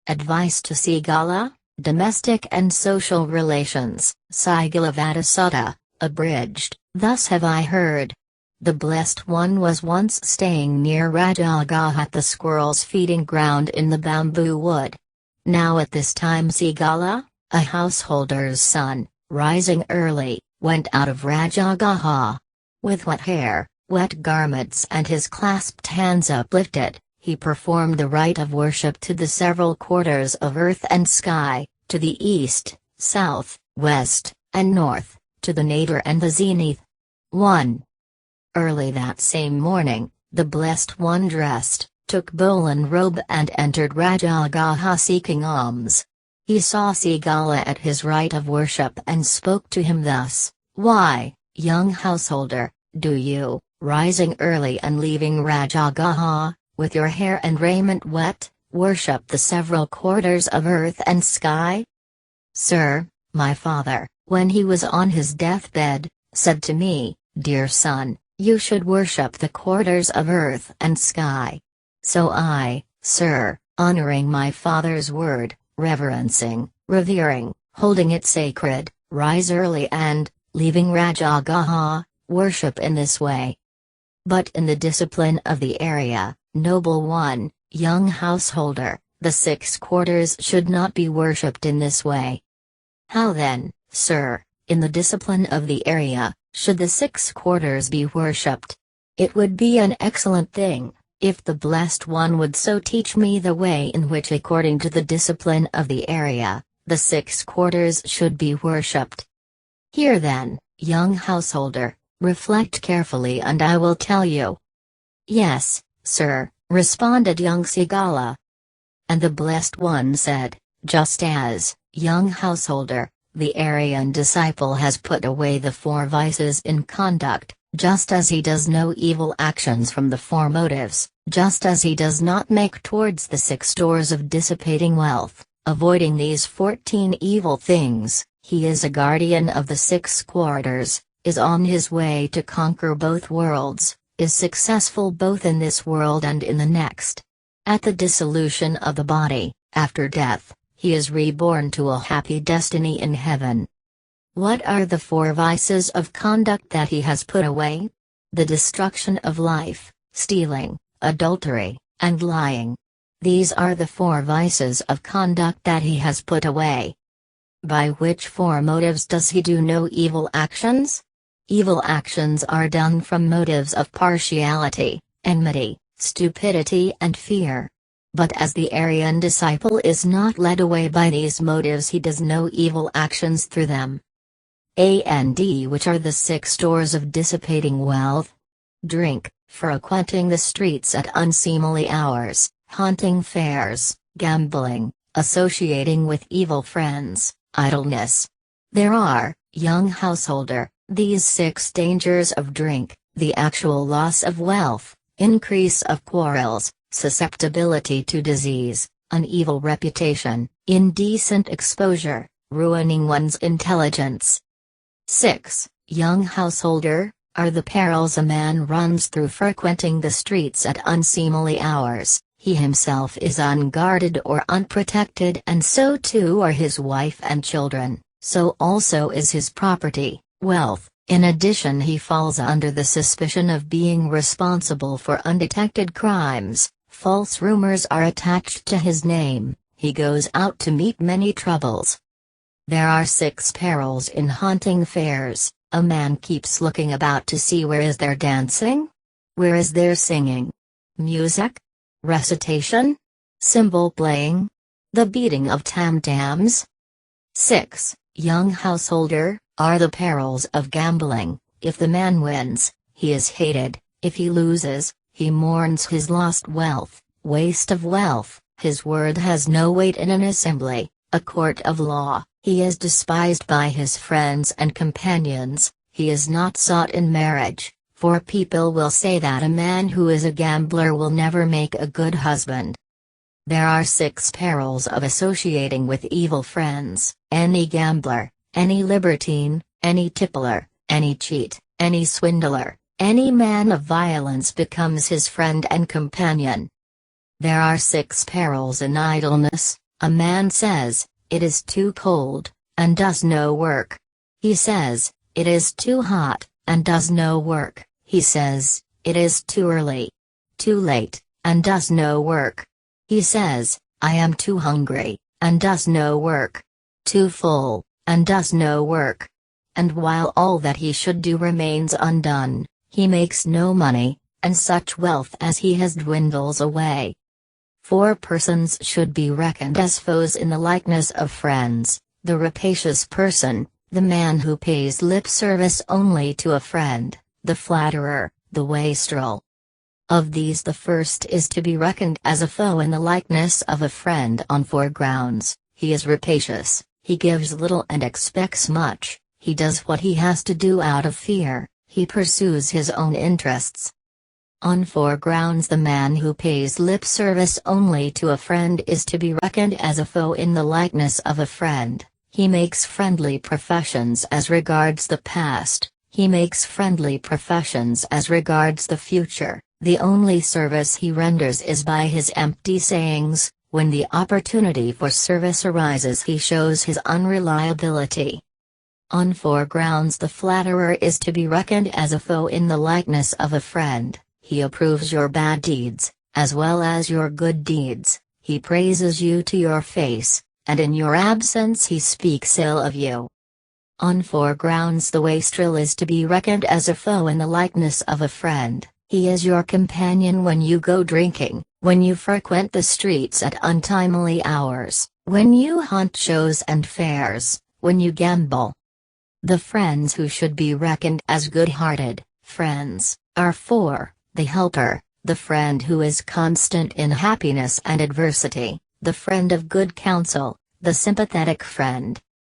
Advice to Thi-ca-la, Domestic and Social Relations, Thi-ca-la-việt, abridged. Thus have I heard. The Blessed One was once staying near Rajagaha, the squirrels' feeding ground in the bamboo wood. Now at this time Thi-ca-la, a householder's son, rising early, went out of Rajagaha. With wet hair, wet garments and his clasped hands uplifted, he performed the rite of worship to the several quarters of earth and sky, to the east, south, west, and north, to the nadir and the zenith. 1. Early that same morning, the Blessed One dressed, took bowl and robe and entered Rajagaha seeking alms. He saw Thi-ca-la at his rite of worship and spoke to him thus: "Why, young householder, do you, rising early and leaving Rajagaha, with your hair and raiment wet, worship the several quarters of earth and sky?" "Sir, my father, when he was on his deathbed, said to me, 'Dear son, you should worship the quarters of earth and sky.' So I, sir, honoring my father's word, reverencing, revering, holding it sacred, rise early and, leaving Rajagaha, worship in this way. But in the discipline of the area, noble one, young householder, the 6 quarters should not be worshipped in this way." "How then, sir, in the discipline of the area, should the 6 quarters be worshipped? It would be an excellent thing, if the Blessed One would so teach me the way in which, according to the discipline of the area, the 6 quarters should be worshipped." "Here then, young householder, reflect carefully and I will tell you." "Yes, sir," responded young Thi-ca-la. And the Blessed One said, "Just as, young householder, the Aryan disciple has put away the 4 vices in conduct, just as he does no evil actions from the 4 motives, just as he does not make towards the 6 stores of dissipating wealth, avoiding these 14 evil things, he is a guardian of the 6 quarters, is on his way to conquer both worlds, is successful both in this world and in the next. At the dissolution of the body, after death, he is reborn to a happy destiny in heaven." What are the 4 vices of conduct that he has put away? The destruction of life, stealing, adultery, and lying. These are the 4 vices of conduct that he has put away. By which 4 motives does he do no evil actions? Evil actions are done from motives of partiality, enmity, stupidity and fear. But as the Aryan disciple is not led away by these motives, he does no evil actions through them. And which are the 6 stores of dissipating wealth? Drink, frequenting the streets at unseemly hours, haunting fairs, gambling, associating with evil friends, idleness. There are, young householder, these 6 dangers of drink: the actual loss of wealth, increase of quarrels, susceptibility to disease, an evil reputation, indecent exposure, ruining one's intelligence. 6. Young householder, are the perils a man runs through frequenting the streets at unseemly hours. He himself is unguarded or unprotected, and so too are his wife and children, so also is his property, wealth. In addition, he falls under the suspicion of being responsible for undetected crimes, false rumors are attached to his name, he goes out to meet many troubles. There are 6 perils in haunting fairs. A man keeps looking about to see where is there dancing? Where is there singing? Music? Recitation? Cymbal playing? The beating of tam-tams? 6. Young householder, are the perils of gambling. If the man wins, he is hated; if he loses, he mourns his lost wealth, waste of wealth. His word has no weight in an assembly, a court of law. He is despised by his friends and companions. He is not sought in marriage, for people will say that a man who is a gambler will never make a good husband. There are 6 perils of associating with evil friends. Any gambler, any libertine, any tippler, any cheat, any swindler, any man of violence becomes his friend and companion. There are 6 perils in idleness. A man says, "It is too cold," and does no work. He says, "It is too hot," and does no work. He says, "It is too early, too late," and does no work. He says, "I am too hungry," and does no work. Too full, and does no work. And while all that he should do remains undone, he makes no money, and such wealth as he has dwindles away. 4 persons should be reckoned as foes in the likeness of friends: the rapacious person, the man who pays lip service only to a friend, the flatterer, the wastrel. Of these the first is to be reckoned as a foe in the likeness of a friend on 4 grounds: he is rapacious, he gives little and expects much, he does what he has to do out of fear, he pursues his own interests. On 4 grounds the man who pays lip service only to a friend is to be reckoned as a foe in the likeness of a friend: he makes friendly professions as regards the past, he makes friendly professions as regards the future, the only service he renders is by his empty sayings, when the opportunity for service arises he shows his unreliability. On 4 grounds the flatterer is to be reckoned as a foe in the likeness of a friend: he approves your bad deeds, as well as your good deeds, he praises you to your face, and in your absence he speaks ill of you. On 4 grounds the wastrel is to be reckoned as a foe in the likeness of a friend: he is your companion when you go drinking, when you frequent the streets at untimely hours, when you hunt shows and fairs, when you gamble. The friends who should be reckoned as good-hearted friends are 4: the helper, the friend who is constant in happiness and adversity, the friend of good counsel, the sympathetic friend,